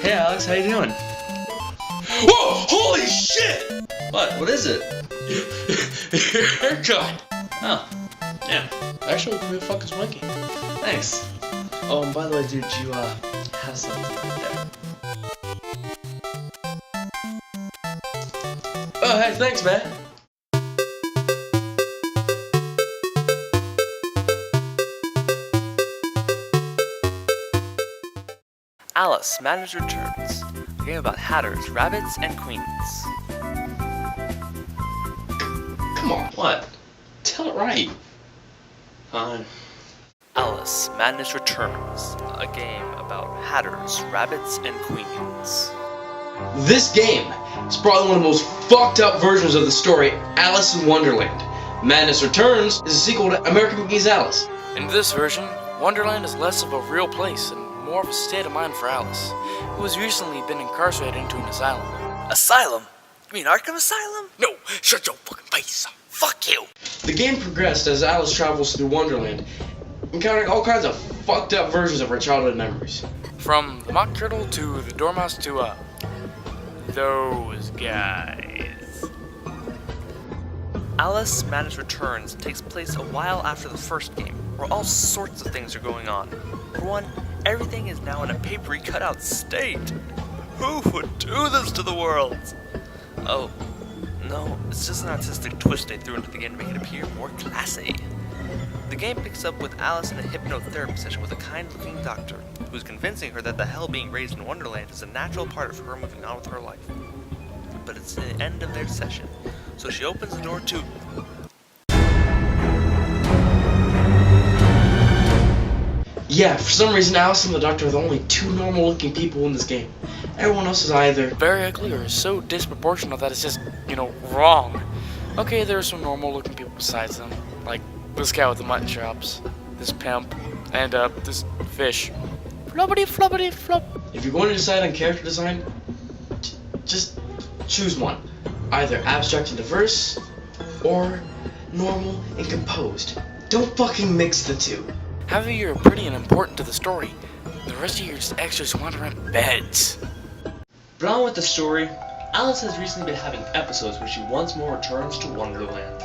Hey Alex, how you doing? Whoa! Holy shit! What is it? Your haircut! Oh, yeah. Actually, real fucking swanky. Thanks. Oh, and by the way, dude, you have something right there. Oh, hey, thanks, man. Alice, Madness Returns, a game about hatters, rabbits, and queens. Come on. What? Tell it right. Fine. Alice, Madness Returns, a game about hatters, rabbits, and queens. This game is probably one of the most fucked up versions of the story Alice in Wonderland. Madness Returns is a sequel to American McGee's Alice. In this version, Wonderland is less of a real place and more of a state of mind for Alice, who has recently been incarcerated into an asylum. Asylum? You mean Arkham Asylum? No, shut your fucking face. Fuck you. The game progressed as Alice travels through Wonderland, encountering all kinds of fucked up versions of her childhood memories. From the mock turtle to the dormouse to, those guys. Alice Madness Returns takes place a while after the first game, where all sorts of things are going on. For one, everything is now in a papery cutout state. Who would do this to the world? Oh, no, it's just an artistic twist they threw into the game to make it appear more classy. The game picks up with Alice in a hypnotherapy session with a kind-looking doctor, who's convincing her that the hell being raised in Wonderland is a natural part of her moving on with her life. But it's the end of their session, so she opens the door to... Yeah, for some reason Alice and the Doctor are the only two normal-looking people in this game. Everyone else is either very ugly or so disproportional that it's just, wrong. Okay, there are some normal-looking people besides them, like this guy with the mutton chops, this pimp, and this fish. Floppity floppity flop. If you're going to decide on character design, just choose one. Either abstract and diverse, or normal and composed. Don't fucking mix the two. However, you're pretty and important to the story. The rest of you are just extras who wander around beds. But on with the story, Alice has recently been having episodes where she once more returns to Wonderland.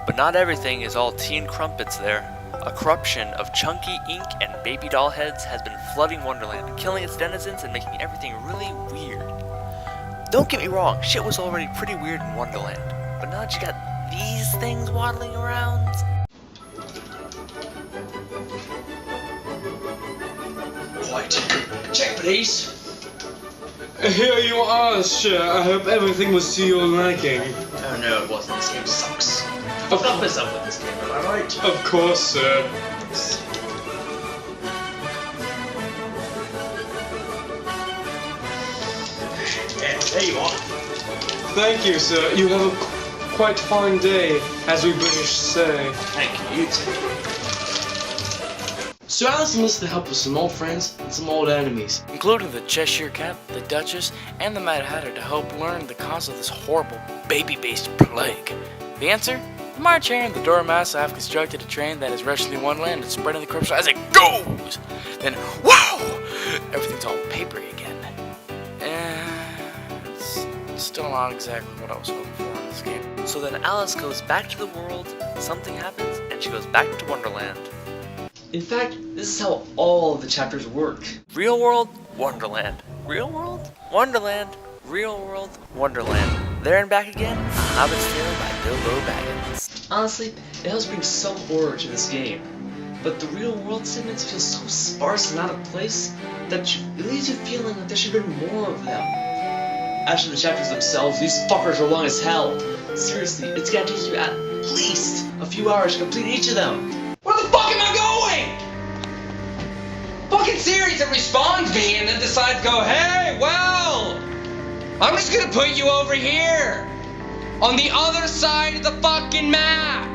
But not everything is all tea and crumpets there. A corruption of chunky ink and baby doll heads has been flooding Wonderland, killing its denizens and making everything really weird. Don't get me wrong, shit was already pretty weird in Wonderland, but now that you got these things waddling around... Right. Check, please. Here you are, sir. I hope everything was to your liking. Oh no, it wasn't. This game sucks. Stop this up with this game, am I right? Of course, sir. And there you are. Thank you, sir. You have a quite fine day, as we British say. Thank you, you too. So Alice enlists the help of some old friends and some old enemies. Including the Cheshire Cat, the Duchess, and the Mad Hatter to help learn the cause of this horrible baby-based plague. The answer? The March Hare and the Dormouse have constructed a train that is rushing through Wonderland and spreading the corruption as it goes! Then, wow! Everything's all papery again. It's still not exactly what I was hoping for in this game. So then Alice goes back to the world, something happens, and she goes back to Wonderland. In fact, this is how all of the chapters work. Real world, Wonderland. Real world, Wonderland. Real world, Wonderland. There and back again, A Hobbit's Tale by Bilbo Baggins. Honestly, it helps bring some order to this game. But the real world segments feel so sparse and out of place that it leaves you feeling like there should have been more of them. As for the chapters themselves, these fuckers are long as hell. Seriously, it's gonna take you at least a few hours to complete each of them. Where the fuck am I going? Fucking series that respawns me and then decides to go, hey, well, I'm just gonna put you over here on the other side of the fucking map.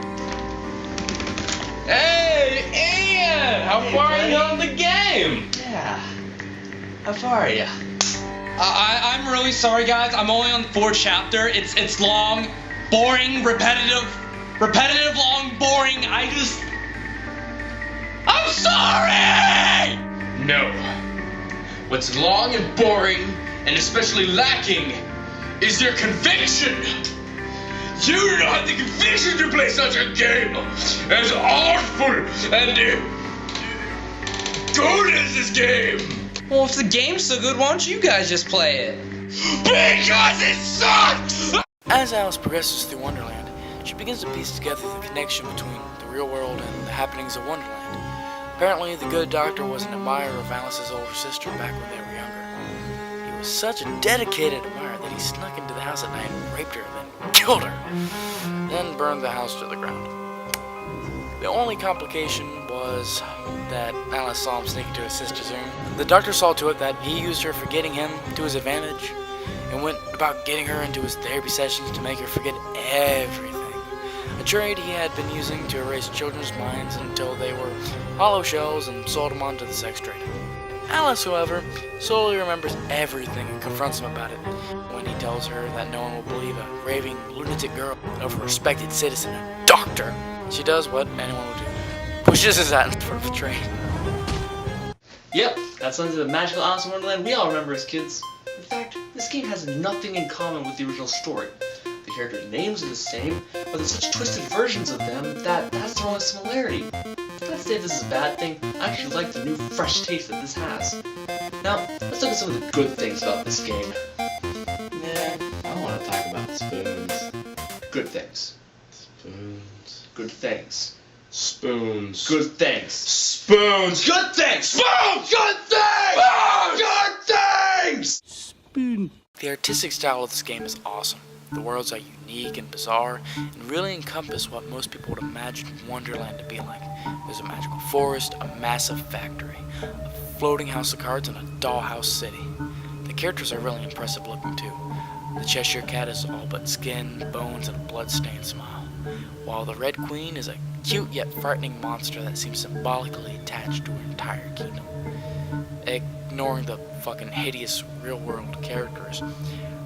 Hey, Ian, how far are you on the game? Yeah. How far are ya? I'm really sorry, guys. I'm only on the 4th chapter. It's long, boring, repetitive, long, boring. I'm sorry! No. What's long and boring, and especially lacking, is your conviction. You do not have the conviction to play such a game as awful and good as this game. Well, if the game's so good, why don't you guys just play it? Because it sucks! As Alice progresses through Wonderland, she begins to piece together the connection between the real world and the happenings of Wonderland. Apparently, the good doctor was an admirer of Alice's older sister back when they were younger. He was such a dedicated admirer that he snuck into the house at night and raped her, then killed her, then burned the house to the ground. The only complication was that Alice saw him sneak into his sister's room. The doctor saw to it that he used her forgetting him to his advantage and went about getting her into his therapy sessions to make her forget everything. A trade he had been using to erase children's minds until they were hollow shells and sold them onto the sex trade. Alice, however, slowly remembers everything and confronts him about it when he tells her that no one will believe a raving lunatic girl over a respected citizen, a doctor. She does what anyone would do. Pushes his ass in front of a train. Yep, that's under the magical Alice in Wonderland we all remember as kids. In fact, this game has nothing in common with the original story. The characters' names are the same, but there's such twisted versions of them that that's the only similarity. Let's say this is a bad thing, I actually like the new fresh taste that this has. Now, let's look at some of the good things about this game. Yeah, I want to talk about spoons. Good things. Spoons. Good things. Spoons. Good things. Spoons. Good things! Spoons! Good things! Good things! The artistic style of this game is awesome. The worlds are unique and bizarre, and really encompass what most people would imagine Wonderland to be like. There's a magical forest, a massive factory, a floating house of cards, and a dollhouse city. The characters are really impressive looking too. The Cheshire Cat is all but skin, bones, and a blood-stained smile, while the Red Queen is a cute yet frightening monster that seems symbolically attached to her entire kingdom. Ignoring the fucking hideous real-world characters,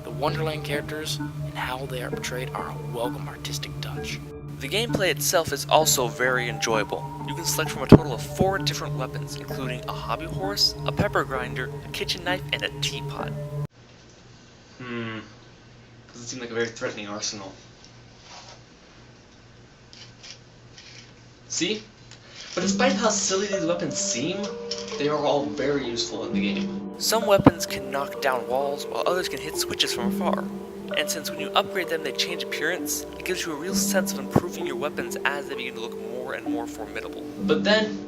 the Wonderland characters and how they are portrayed are a welcome artistic touch. The gameplay itself is also very enjoyable. You can select from a total of 4 different weapons, including a hobby horse, a pepper grinder, a kitchen knife, and a teapot. Doesn't seem like a very threatening arsenal. See? But despite how silly these weapons seem, they are all very useful in the game. Some weapons can knock down walls, while others can hit switches from afar. And since when you upgrade them they change appearance, it gives you a real sense of improving your weapons as they begin to look more and more formidable. But then,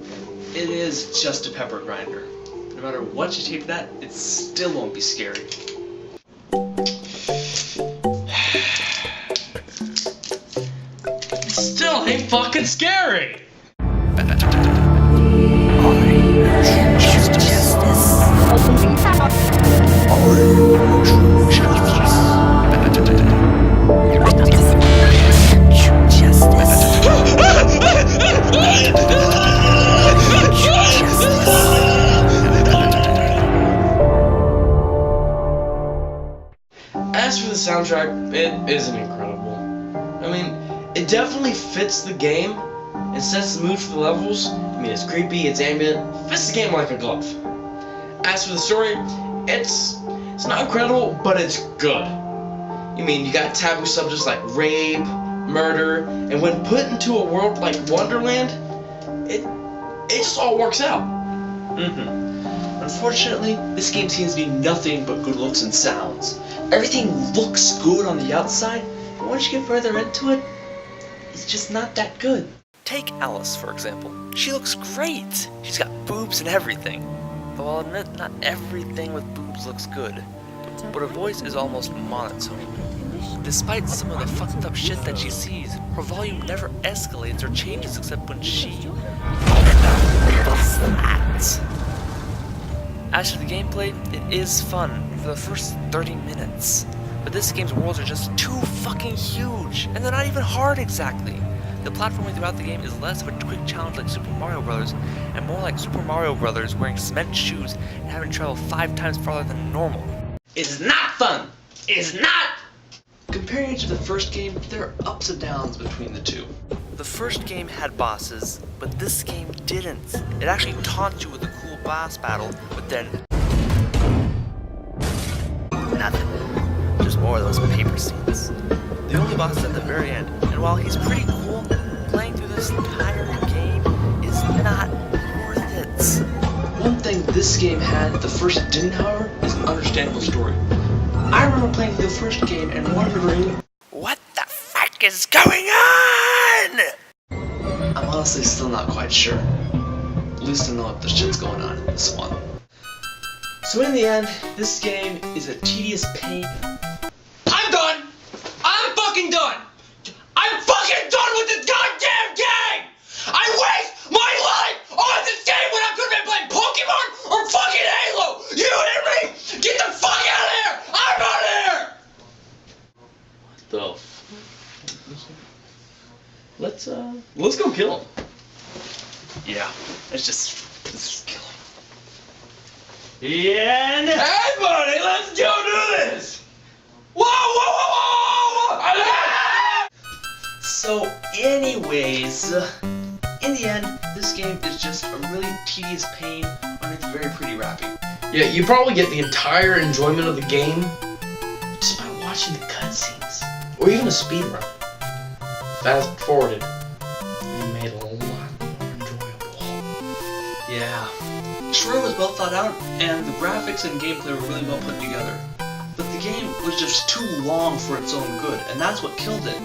it is just a pepper grinder. No matter what you take that, it still won't be scary. Still ain't fucking scary! As for the soundtrack, it isn't incredible. I mean, it definitely fits the game and sets the mood for the levels. I mean, it's creepy, it's ambient, fits the game like a glove. As for the story, it's not incredible, but it's good. I mean, you got taboo subjects like rape, murder, and when put into a world like Wonderland, it just all works out. Unfortunately, this game seems to be nothing but good looks and sounds. Everything looks good on the outside, but once you get further into it, it's just not that good. Take Alice, for example. She looks great! She's got boobs and everything. Though I'll admit, not everything with boobs looks good. But her voice is almost monotone. Despite some of the fucked up shit that she sees, her volume never escalates or changes except when she does that. As for the gameplay, it is fun for the first 30 minutes. But this game's worlds are just too fucking huge, and they're not even hard exactly. The platforming throughout the game is less of a quick challenge like Super Mario Bros. And more like Super Mario Bros. Wearing cement shoes and having to travel 5 times farther than normal. It's not fun! It's not! Comparing it to the first game, there are ups and downs between the two. The first game had bosses, but this game didn't. It actually taunts you with a cool boss battle, but then nothing. Just more of those paper scenes. The only boss is at the very end, and while he's pretty cool, playing through this entire game is not worth it. One thing this game had the first didn't, however, is an understandable story. I remember playing through the first game and wondering, what the fuck is going on? I'm honestly still not quite sure. At least I know what the shit's going on in this one. So in the end, this game is a tedious pain. I'm done! I'm fucking done! I'm fucking done with this goddamn game! I waste my life on this game when I could have been playing Pokemon or fucking Halo! You hear me? Get the fuck out of here! I'm out of here! The let's go kill him. Yeah, let's just kill him. Yeah. Hey buddy, let's go do this! Whoa, whoa, whoa, whoa, whoa, whoa! So anyways, in the end, this game is just a really tedious pain and it's very pretty rappy. Yeah, you probably get the entire enjoyment of the game just by watching the cutscenes, or even a speed run. Fast forwarded, and made it a lot more enjoyable. Yeah. The story was well thought out, and the graphics and gameplay were really well put together. But the game was just too long for its own good, and that's what killed it.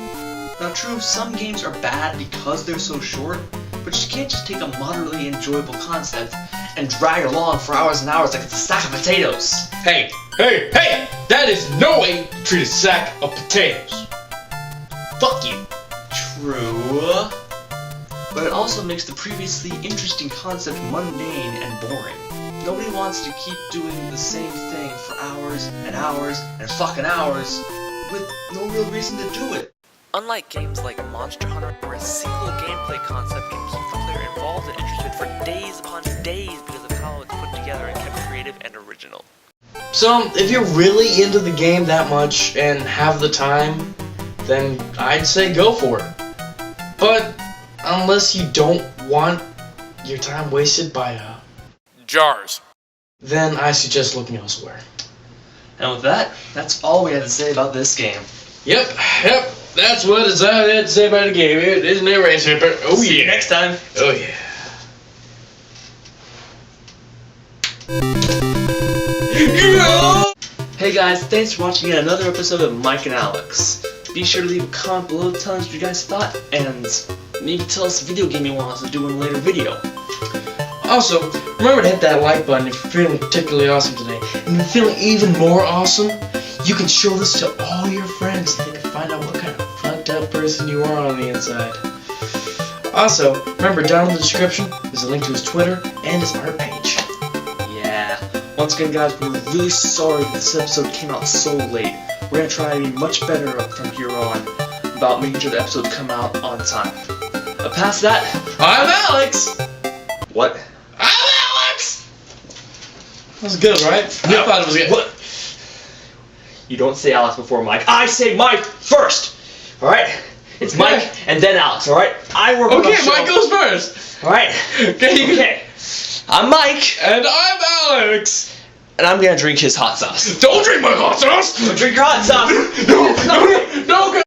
Now true, some games are bad because they're so short, but you can't just take a moderately enjoyable concept and drag it along for hours and hours like it's a sack of potatoes. Hey, hey, hey! That is no way to treat a sack of potatoes. Fuck you. True. But it also makes the previously interesting concept mundane and boring. Nobody wants to keep doing the same thing for hours and hours and fucking hours with no real reason to do it. Unlike games like Monster Hunter, where a single gameplay concept can keep the player involved and interested for days upon days because of how it's put together and kept creative and original. So, if you're really into the game that much and have the time, then I'd say go for it. But unless you don't want your time wasted by Jars. then I suggest looking elsewhere. And with that, that's all we had to say about this game. Yep, that's what it's I had to say about the game. It isn't it, Race Ripper? Oh See yeah. you next time. Oh yeah. Hey guys, thanks for watching yet another episode of Mike and Alex. Be sure to leave a comment below telling us what you guys thought, and maybe tell us a video game you want us to do in a later video. Also, remember to hit that like button if you're feeling particularly awesome today. And if you're feeling even more awesome, you can show this to all your friends so they can find out what kind of fucked up person you are on the inside. Also, remember down in the description, there's a link to his Twitter and his art page. Yeah. Once again guys, we're really sorry this episode came out so late. We're gonna try to be much better from here on about making sure the episodes come out on time. But past that, I'm Alex! what? I'm Alex! That was good, right? I thought it was good. What? You don't say Alex before Mike. I say Mike first! Alright? It's Okay. Mike and then Alex, alright? I work on the Okay, show. Mike goes first. Alright? Okay. I'm Mike, And I'm Alex. and I'm gonna drink his hot sauce. Don't drink my hot sauce! Drink your hot sauce! No, no, no,